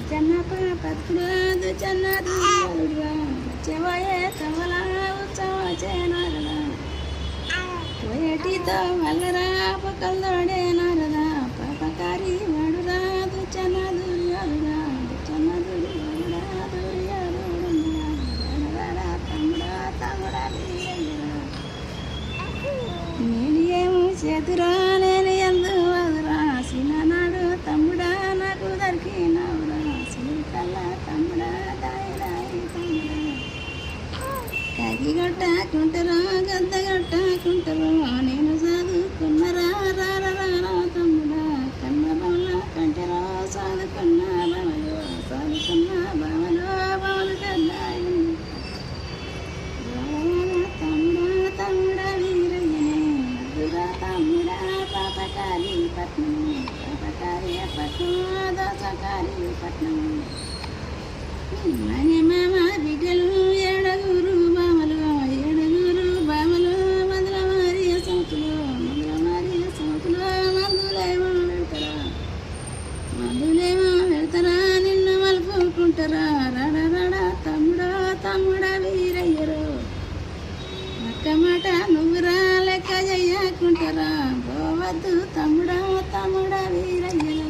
చెన్న పత్రుడు చెన్నదు చెవయే తమల ఉత్సవ చేనరదా పోయేటితో మల్లరా పకల్లోడే నరదా పాపకారి వాడురాదు చెన్నదు యారురా చెన్నదు యారురాదు యారురా తమ్ముడా తమ్ముడా నేను ఏమో చేతురా నేను ఎందు వదురా సినాడు తమ్ముడా నాకు దొరికినవురా సిరికల్లా తమ్ముడా దాయి దాయి తమ్ముడా కాకి గట్టకుంటారా గద్ద గట్టకుంటారా నేను చదువుకున్నరా రారా తమ్ముడా కన్నరంలో కంటరా చదువుకున్న బావలో చదువుకున్న బావలో బావలు కద్దాయి తమ్ముడా తమ్ముడా వీరయ్యనే మధురా తమ్ముడా పాపకారి పట్నం పాపకారి పట్నం దోసకారి పట్నం మని మామ బిడ్డలు ఏడుగురు బామలు మందుల మారియ సంతులు మందులేమో పెడతారా నిన్ను మలుపుకుంటారా రాడా రాడా తమ్ముడా తమ్ముడా వీరయ్యరు అక్క మాట నువ్వురా లెక్క చెయ్యకుంటారా పోవద్దు తమ్ముడా తమ్ముడా వీరయ్యరు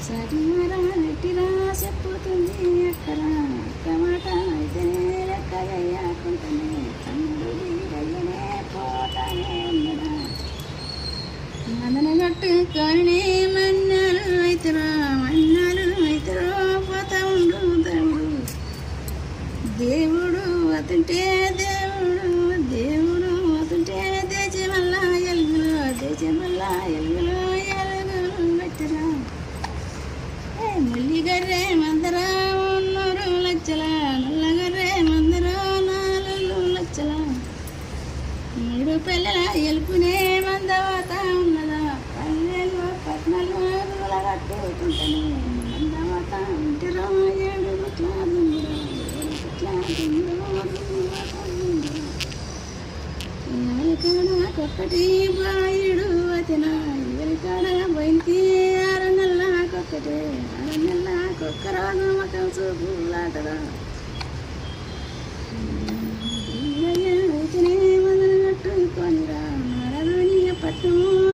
సరిమరా నెట్టిరా చెప్పుతుంది ఎక్కరా అక్క మాట అయితేనే లెక్క చెయ్యకుంటానే తమ్ముడు వీరయ్యనే పోతానే ఉన్నడా మదన కట్టుకొని మన్నాలు అవుతారా పోతా ఉండు తమ్ముడు దేవుడు అతుంటే దేవుడు అతుంటే దేశమల్లా ఎలుగులు పెట్టరా ముల్లిగర్రె మందర 3 లక్షల నల్లగర్రె మందర 4 లక్షల 3 పిల్లల ఎలుపునే మందవాత ఉన్నదా పల్లెలు పట్నాలు కట్టుకుంటాను మందవాత ఇంటిలో 7 గుట్ల ఎవరికాడొక్కటి బాయుడు వచన ఎవరికాడ బయటికి 6 నెలలకొక్కటే 6 నెలలకొక్క రోజు మకం చూపులాటరా వచనే మొదలు కట్టుకొనిరా మరదుని పట్టు